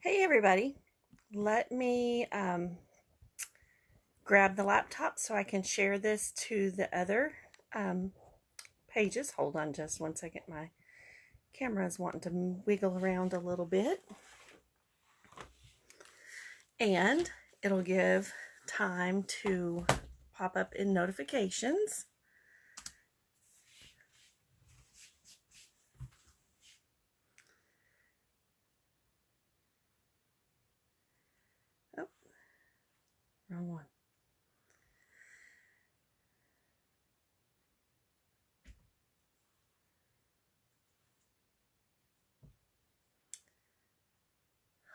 Hey everybody, let me grab the laptop so I can share this to the other um, pages. Hold on just one second, my camera is wanting to wiggle around a little bit. And it'll give time to pop up in notifications. Oh, wrong one.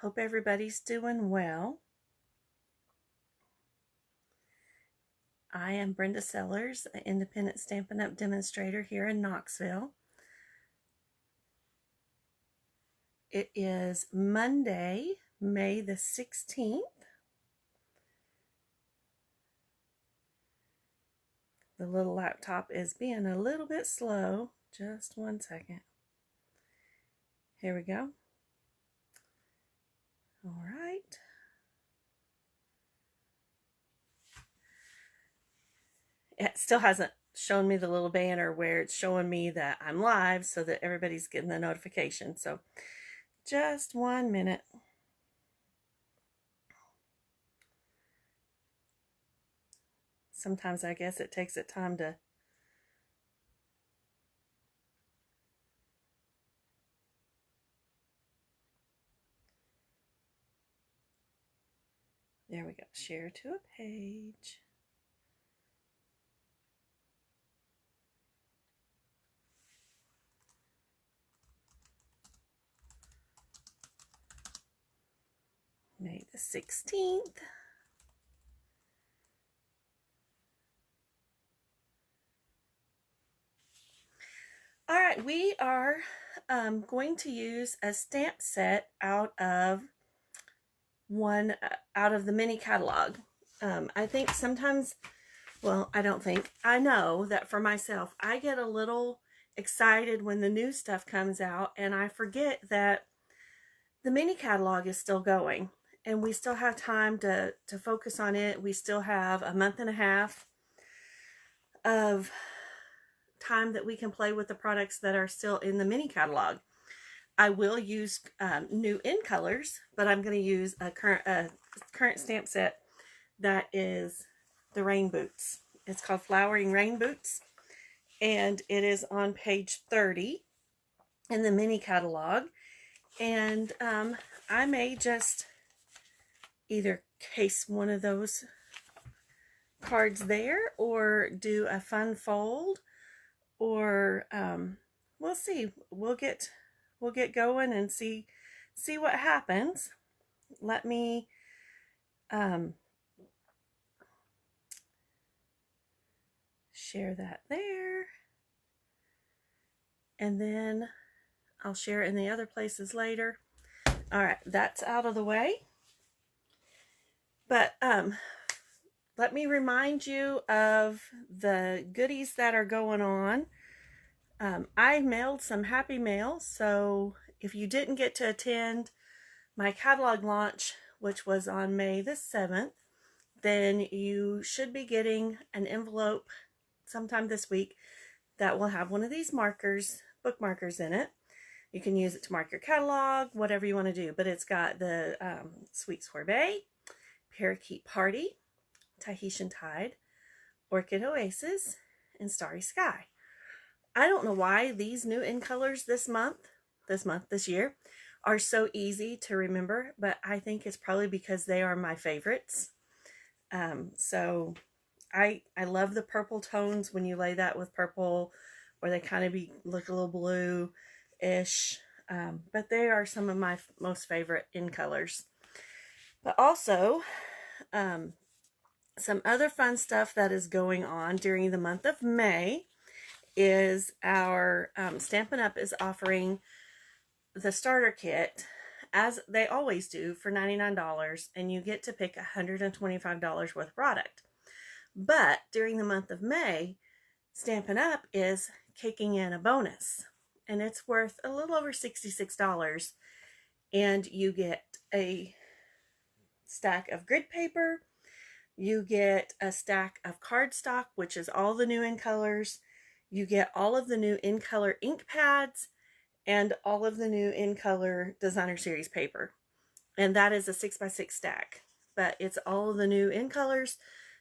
Hope everybody's doing well. I am Brenda Sellers, an independent Stampin' Up! Demonstrator here in Knoxville. It is Monday, May the 16th. The little laptop is being a little bit slow. Just one second. Here we go. All right. It still hasn't shown me the little banner where it's showing me that I'm live so that everybody's getting the notification. So just 1 minute. Sometimes I guess it takes it time to there we go. Share to a page. May the 16th. All right, we are going to use a stamp set out of the mini catalog. I think sometimes, well, I don't think, I know that for myself, I get a little excited when the new stuff comes out and I forget that the mini catalog is still going and we still have time to focus on it. We still have a month and a half of time that we can play with the products that are still in the mini catalog. I will use new in colors, but I'm going to use a current stamp set that is the rain boots. It's called Flowering Rain Boots, and it is on page 30 in the mini catalog. And I may just either case one of those cards there or do a fun fold, or we'll see. We'll get going and see what happens. Let me share that there, and then I'll share it in the other places later. All right, that's out of the way. But let me remind you of the goodies that are going on. I mailed some happy mail, so if you didn't get to attend my catalog launch, which was on May the 7th, then you should be getting an envelope sometime this week that will have one of these markers, book markers in it. You can use it to mark your catalog, whatever you want to do, but it's got the Sweet Sorbet, Parakeet Party, Tahitian Tide, Orchid Oasis, and Starry Sky. I don't know why these new in colors this year, are so easy to remember, but I think it's probably because they are my favorites. So I love the purple tones when you lay that with purple, or they kind of look a little blue-ish. But they are some of my most favorite in colors. But also, some other fun stuff that is going on during the month of May is our Stampin' Up! Is offering the starter kit, as they always do, for $99, and you get to pick $125 worth of product. But during the month of May, Stampin' Up! Is kicking in a bonus, and it's worth a little over $66. and you get a stack of grid paper. You get a stack of cardstock, which is all the new in colors. You get all of the new in color ink pads and all of the new in color designer series paper. And that is a 6x6 stack, but it's all of the new in colors,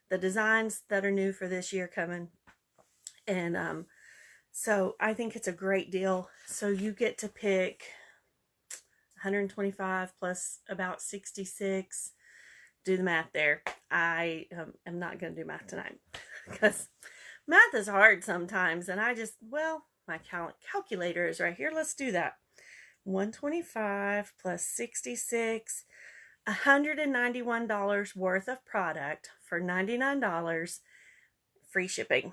the designs that are new for this year coming. And so I think it's a great deal. So you get to pick 125 plus about 66. Do the math there. I am not going to do math tonight because math is hard sometimes. And I just, well, my calculator is right here. Let's do that. 125 plus 66, $191 worth of product for $99, free shipping.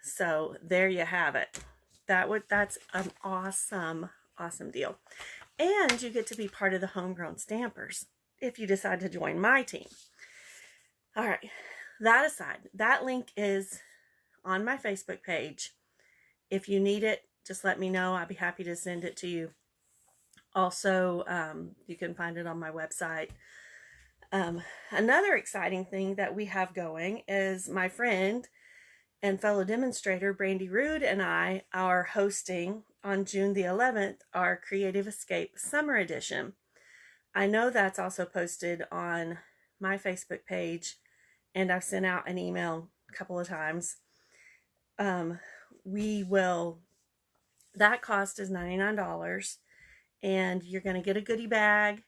So there you have it. That's an awesome deal. And you get to be part of the Homegrown Stampers if you decide to join my team. All right, that aside, that link is on my Facebook page. If you need it, just let me know. I'll be happy to send it to you. Also, you can find it on my website. Another exciting thing that we have going is my friend and fellow demonstrator Brandy Rude and I are hosting on June the 11th our Creative Escape Summer Edition. I know that's also posted on my Facebook page, and I've sent out an email a couple of times. That cost is $99, and you're going to get a goodie bag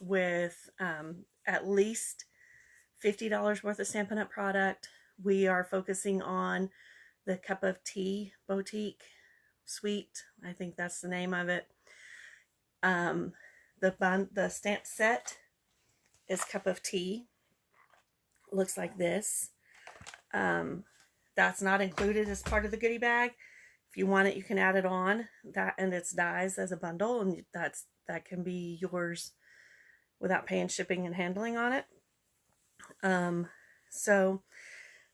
with at least $50 worth of Stampin' Up product. We are focusing on the Cup of Tea Boutique Suite. I think that's the name of it. The stamp set is Cup of Tea. Looks like this. That's not included as part of the goodie bag. If you want it, you can add it on. That and it's dies as a bundle, and that can be yours without paying shipping and handling on it. So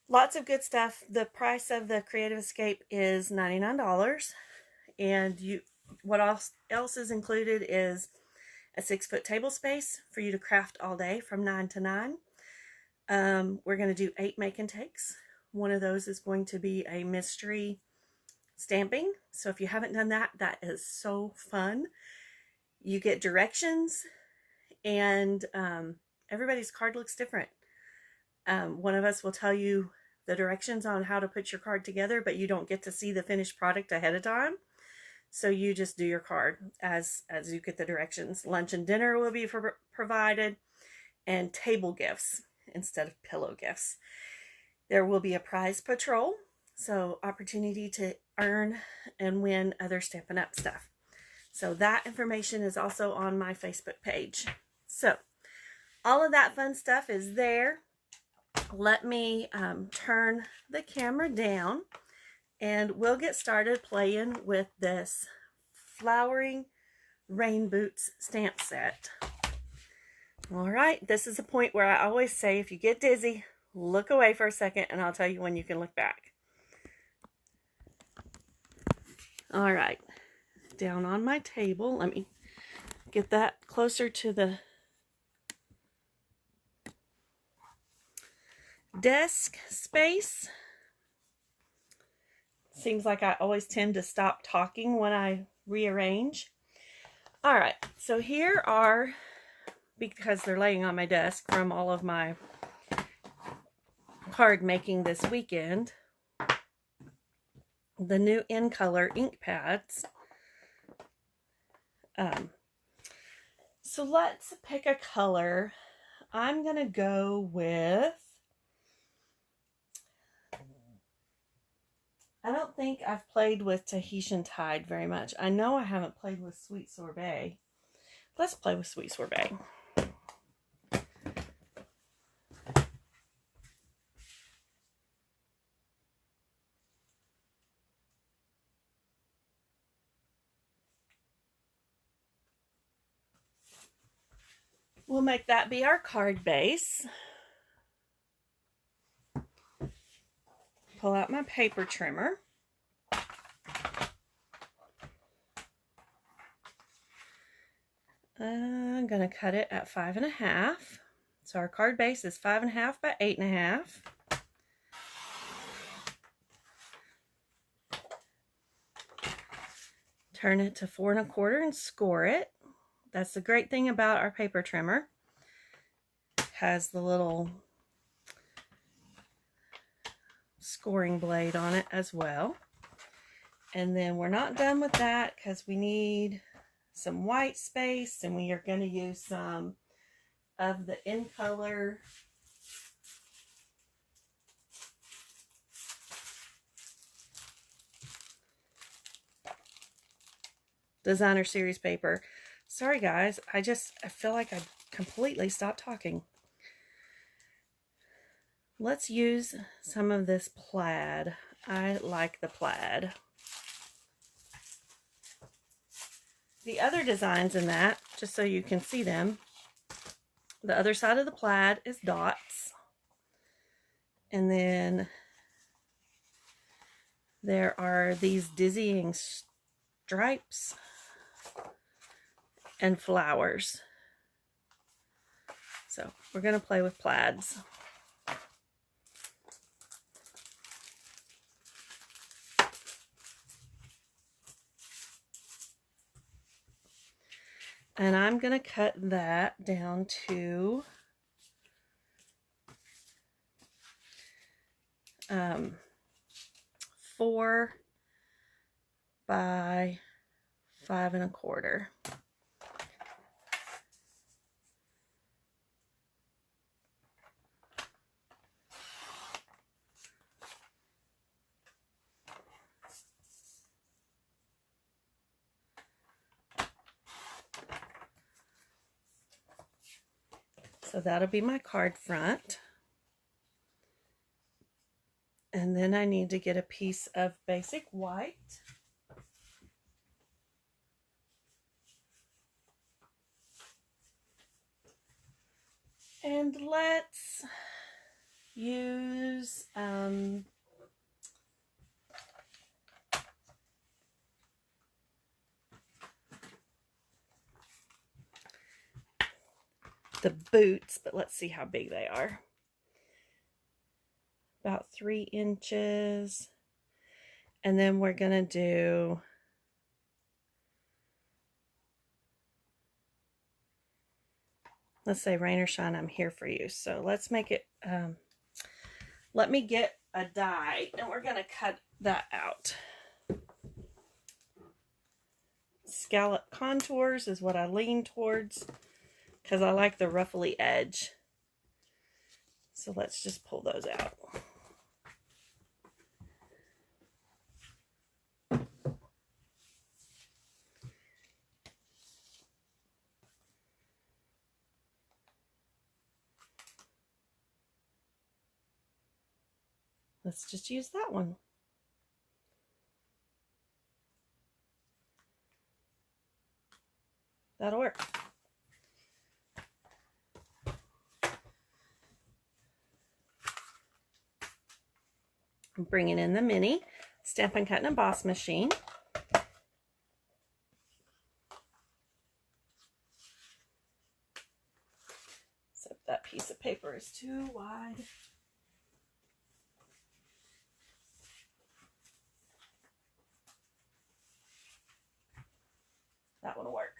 lots of good stuff. The price of the Creative Escape is $99, and what else is included is a 6-foot table space for you to craft all day from 9 to 9. We're going to do 8 make and takes. One of those is going to be a mystery stamping. So if you haven't done that, that is so fun. You get directions, and everybody's card looks different. One of us will tell you the directions on how to put your card together, but you don't get to see the finished product ahead of time. So you just do your card as you get the directions. Lunch and dinner will be provided, and table gifts instead of pillow gifts. There will be a prize patrol, so opportunity to earn and win other Stampin' Up stuff. So that information is also on my Facebook page. So all of that fun stuff is there. Let me turn the camera down, and we'll get started playing with this Flowering Rain Boots stamp set. All right, this is a point where I always say, if you get dizzy, look away for a second, and I'll tell you when you can look back. All right, down on my table, let me get that closer to the desk space. Seems like I always tend to stop talking when I rearrange. All right, so here are, because they're laying on my desk from all of my card making this weekend, the new in color ink pads. So let's pick a color. I'm gonna go with, I don't think I've played with Tahitian Tide very much. I know I haven't played with Sweet Sorbet. Let's play with Sweet Sorbet. We'll make that be our card base. Pull out my paper trimmer. I'm going to cut it at 5.5. So our card base is 5.5 by 8.5. Turn it to 4.25 and score it. That's the great thing about our paper trimmer. It has the little scoring blade on it as well. And then we're not done with that because we need some white space, and we are going to use some of the In Color Designer Series paper. Sorry guys, I feel like I completely stopped talking. Let's use some of this plaid. I like the plaid. The other designs in that, just so you can see them, the other side of the plaid is dots. And then there are these dizzying stripes and flowers. So we're going to play with plaids. And I'm going to cut that down to 4 by 5.25. So that'll be my card front. And then I need to get a piece of basic white. And let's use the boots, but let's see how big they are. About 3 inches. And then we're going to do let's say rain or shine, I'm here for you. So let's make it, let me get a die and we're going to cut that out. Scalloped Contours is what I lean towards because I like the ruffly edge. So let's just pull those out. Let's just use that one. That'll work. I'm bringing in the mini Stampin' Cut and Emboss machine. Except that piece of paper is too wide. That one will work.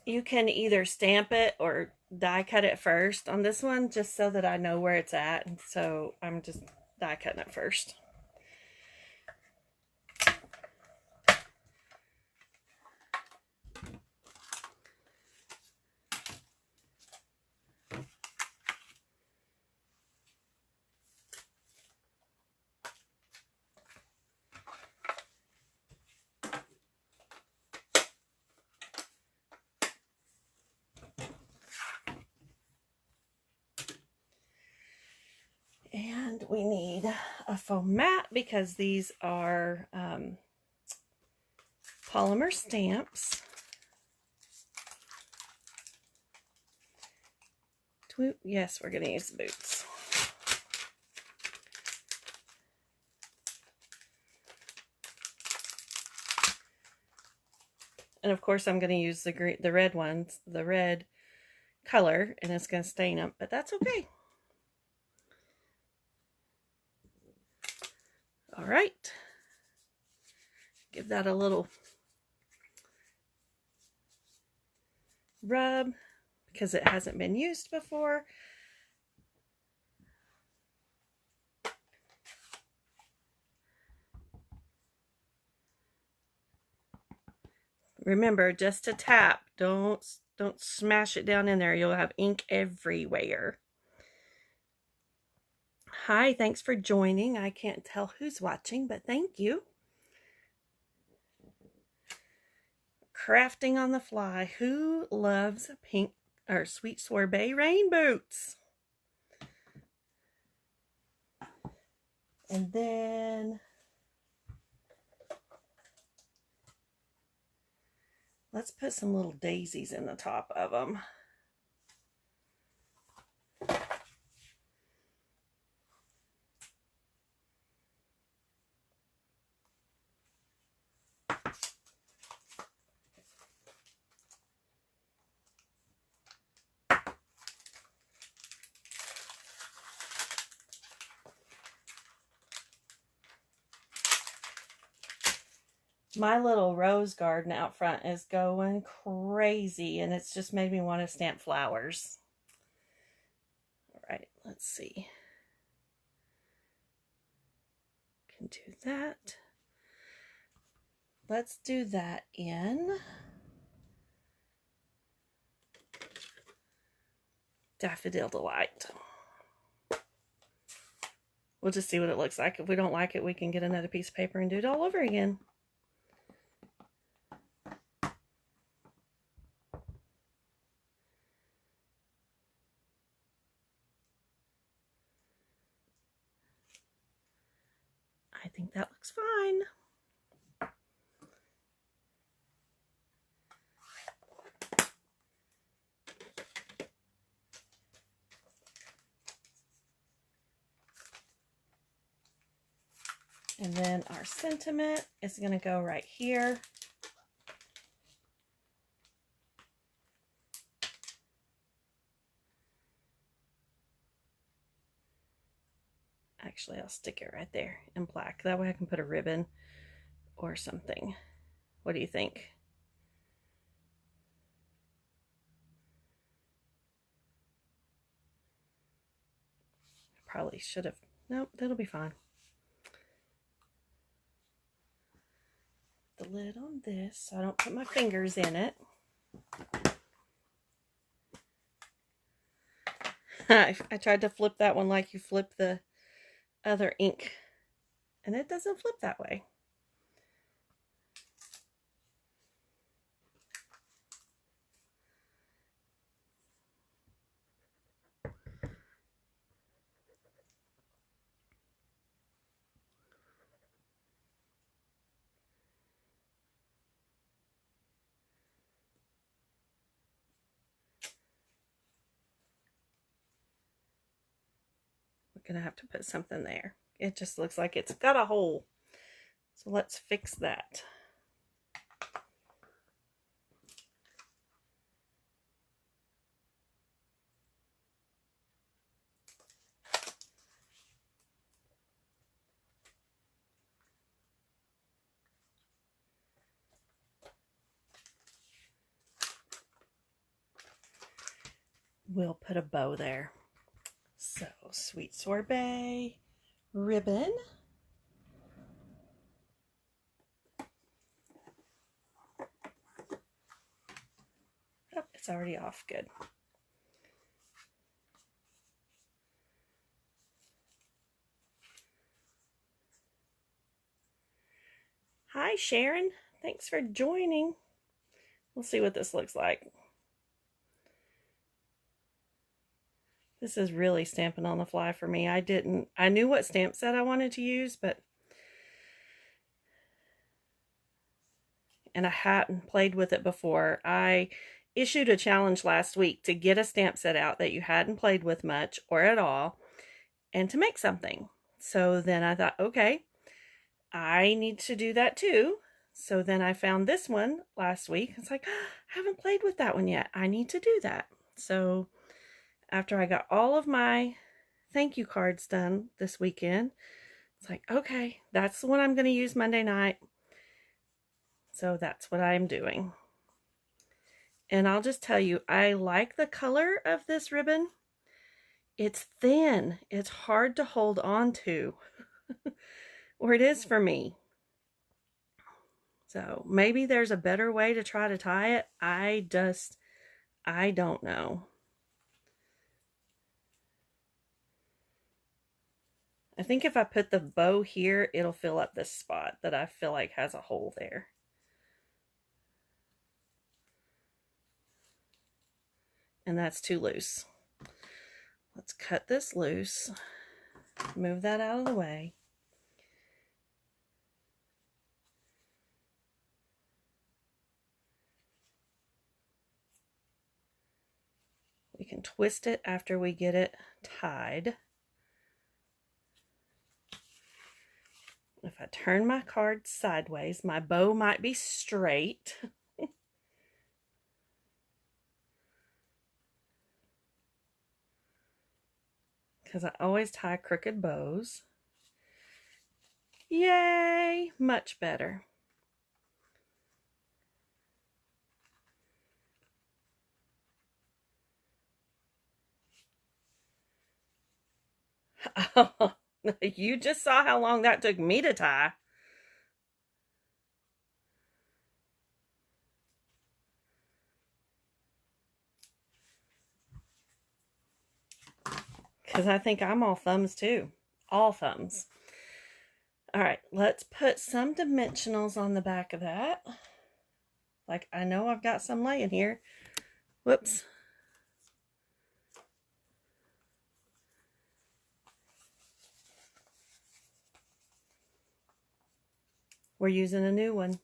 You can either stamp it or die cut it first on this one, just so that I know where it's at. And so I'm just die cutting it first. need a foam mat because these are polymer stamps. Yes, we're going to use the boots. And of course I'm going to use the red ones, the red color, and it's going to stain them, but that's okay. All right. Give that a little rub because it hasn't been used before. Remember, just to tap. Don't smash it down in there. You'll have ink everywhere. Hi, thanks for joining. I can't tell who's watching, but thank you. Crafting on the fly. Who loves pink or Sweet Sorbet rain boots? And then let's put some little daisies in the top of them. My little rose garden out front is going crazy, and it's just made me want to stamp flowers. All right, let's see. Can do that. Let's do that in Daffodil Delight. We'll just see what it looks like. If we don't like it, we can get another piece of paper and do it all over again. I think that looks fine. And then our sentiment is going to go right here. Actually, I'll stick it right there in black. That way I can put a ribbon or something. What do you think? Probably should have. Nope, that'll be fine. The lid on this so I don't put my fingers in it. I tried to flip that one like you flip the other ink, and it doesn't flip that way. Gonna have to put something there. It just looks like it's got a hole. So let's fix that. We'll put a bow there. So, Sweet Sorbet ribbon. Oh, it's already off. Good. Hi, Sharon. Thanks for joining. We'll see what this looks like. This is really stamping on the fly for me. I knew what stamp set I wanted to use, and I hadn't played with it before. I issued a challenge last week to get a stamp set out that you hadn't played with much or at all, and to make something. So then I thought, okay, I need to do that too. So then I found this one last week. It's like, I haven't played with that one yet. I need to do that. So after I got all of my thank you cards done this weekend, it's like, okay, that's the one I'm going to use Monday night. So that's what I'm doing. And I'll just tell you, I like the color of this ribbon. It's thin. It's hard to hold on to. Or it is for me. So maybe there's a better way to try to tie it. I don't know. I think if I put the bow here, it'll fill up this spot that I feel like has a hole there. And that's too loose. Let's cut this loose. Move that out of the way. We can twist it after we get it tied. If I turn my card sideways, my bow might be straight. Because I always tie crooked bows. Yay! Much better. Oh, you just saw how long that took me to tie. Because I think I'm all thumbs too. All thumbs. All right, let's put some dimensionals on the back of that. Like, I know I've got some laying here. Whoops. We're using a new one.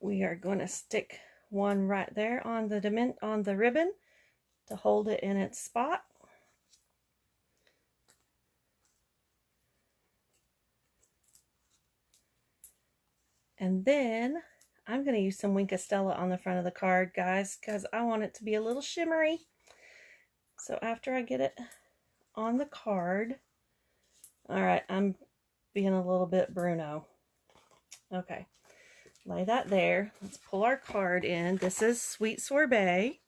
We are going to stick one right there on the ribbon to hold it in its spot. And then I'm going to use some Wink of Stella on the front of the card, guys, because I want it to be a little shimmery. So after I get it on the card, all right, I'm being a little bit Bruno. Okay, lay that there. Let's pull our card in. This is Sweet Sorbet.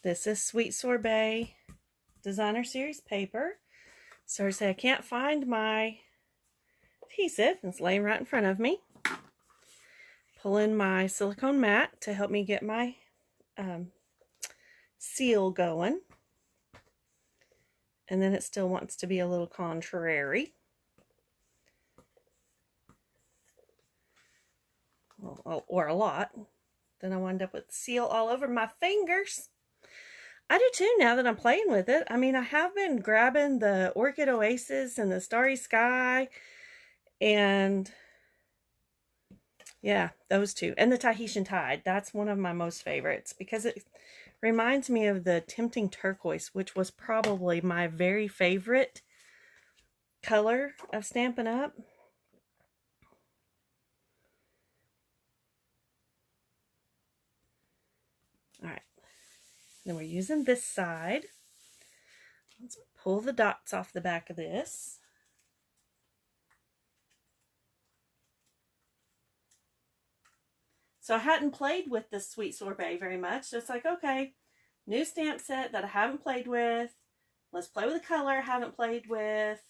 This is Sweet Sorbet Designer Series paper. So I can't find my adhesive. It's laying right in front of me. Pull in my silicone mat to help me get my seal going. And then it still wants to be a little contrary. Or a lot. Then I wind up with seal all over my fingers. I do too now that I'm playing with it. I mean, I have been grabbing the Orchid Oasis and the Starry Sky. And yeah, those two. And the Tahitian Tide. That's one of my most favorites because it reminds me of the Tempting Turquoise, which was probably my very favorite color of Stampin' Up. All right. Then we're using this side. Let's pull the dots off the back of this. So I hadn't played with this Sweet Sorbet very much. So it's like, okay, new stamp set that I haven't played with. Let's play with a color I haven't played with.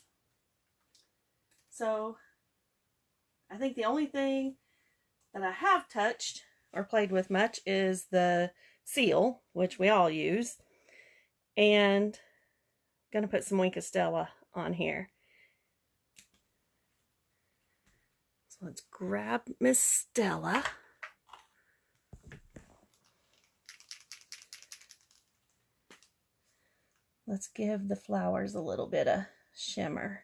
So I think the only thing that I have touched or played with much is the seal, which we all use. And I'm going to put some Wink of Stella on here. So let's grab Miss Stella. Let's give the flowers a little bit of shimmer.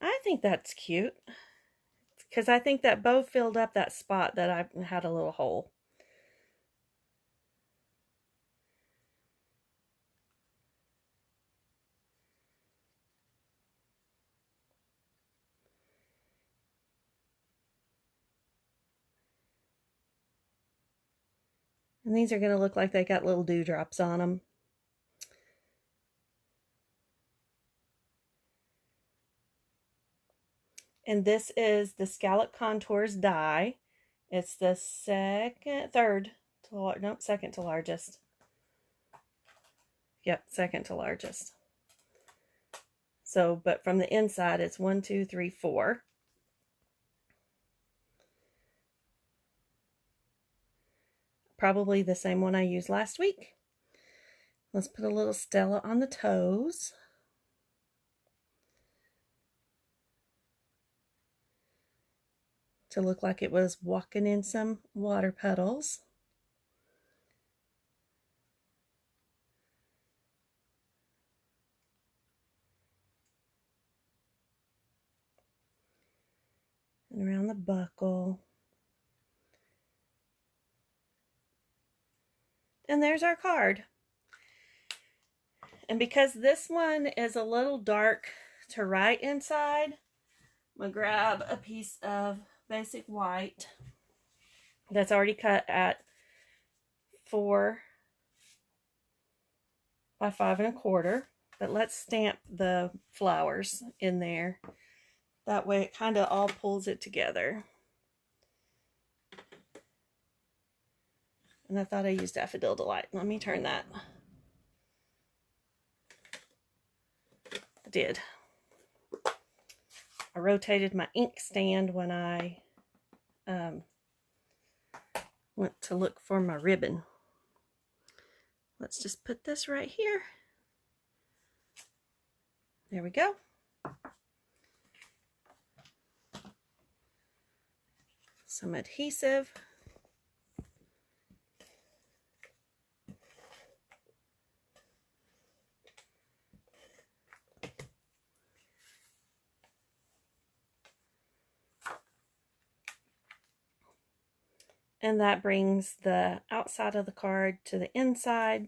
I think that's cute because I think that bow filled up that spot that I had a little hole. And these are going to look like they got little dewdrops on them. And this is the Scalloped Contours die. It's the second to largest. Yep, second to largest. So, but from the inside, it's 1, 2, 3, 4. Probably the same one I used last week. Let's put a little Stella on the toes. To look like it was walking in some water puddles. And around the buckle. And there's our card. And because this one is a little dark to write inside, I'm going to grab a piece of basic white that's already cut at 4 by 5 1/4. But let's stamp the flowers in there. That way it kind of all pulls it together. And I thought I used Daffodil Delight. Let me turn that. I did. I rotated my ink stand when I went to look for my ribbon. Let's just put this right here. There we go. Some adhesive. And that brings the outside of the card to the inside.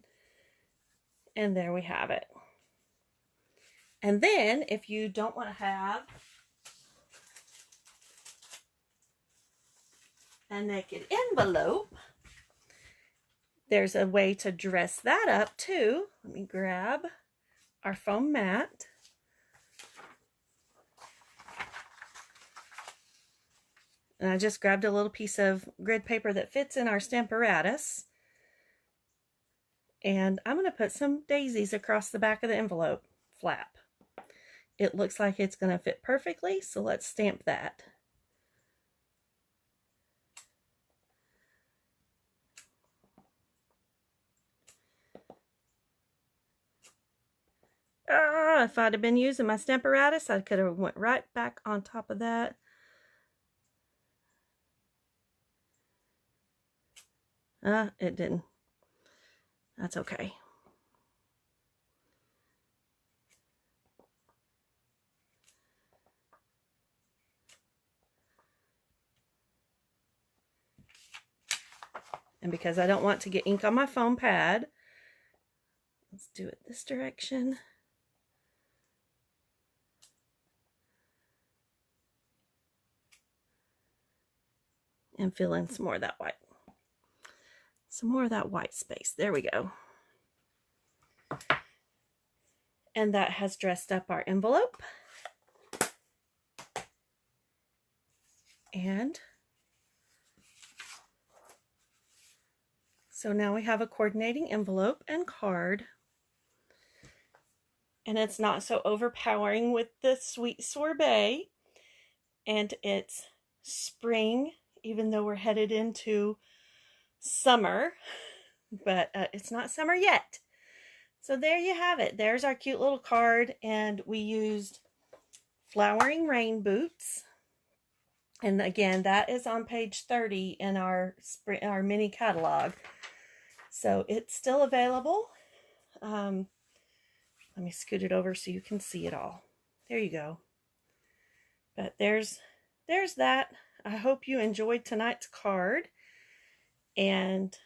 And there we have it. And then, if you don't want to have a naked envelope, there's a way to dress that up too. Let me grab our foam mat. And I just grabbed a little piece of grid paper that fits in our Stamparatus. And I'm going to put some daisies across the back of the envelope flap. It looks like it's going to fit perfectly, so let's stamp that. If I'd have been using my Stamparatus, I could have went right back on top of that. It didn't. That's okay. And because I don't want to get ink on my foam pad, let's do it this direction. And fill in some more of that white. Some more of that white space. There we go. And that has dressed up our envelope. And so now we have a coordinating envelope and card. And it's not so overpowering with the Sweet Sorbet. And it's spring even though we're headed into summer, but it's not summer yet. So there you have it. There's our cute little card, and we used Flowering Rain Boots. And again, that is on page 30 in our mini catalog. So it's still available. Let me scoot it over so you can see it all. There you go. But there's that. I hope you enjoyed tonight's card. And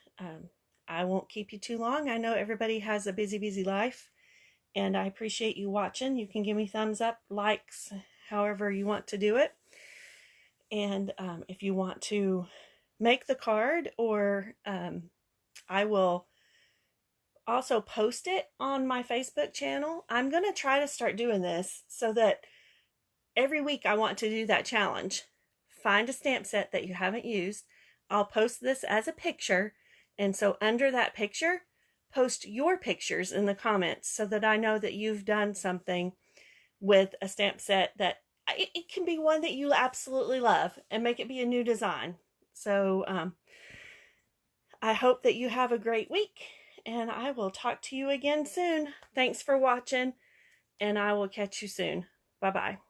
I won't keep you too long. I know everybody has a busy life. And I appreciate you watching. You can give me thumbs up, likes, however you want to do it. And if you want to make the card, or I will also post it on my Facebook channel. I'm going to try to start doing this so that every week I want to do that challenge. Find a stamp set that you haven't used. I'll post this as a picture. And so under that picture, post your pictures in the comments so that I know that you've done something with a stamp set that it can be one that you absolutely love, and make it be a new design. So I hope that you have a great week, and I will talk to you again soon. Thanks for watching, and I will catch you soon. Bye-bye.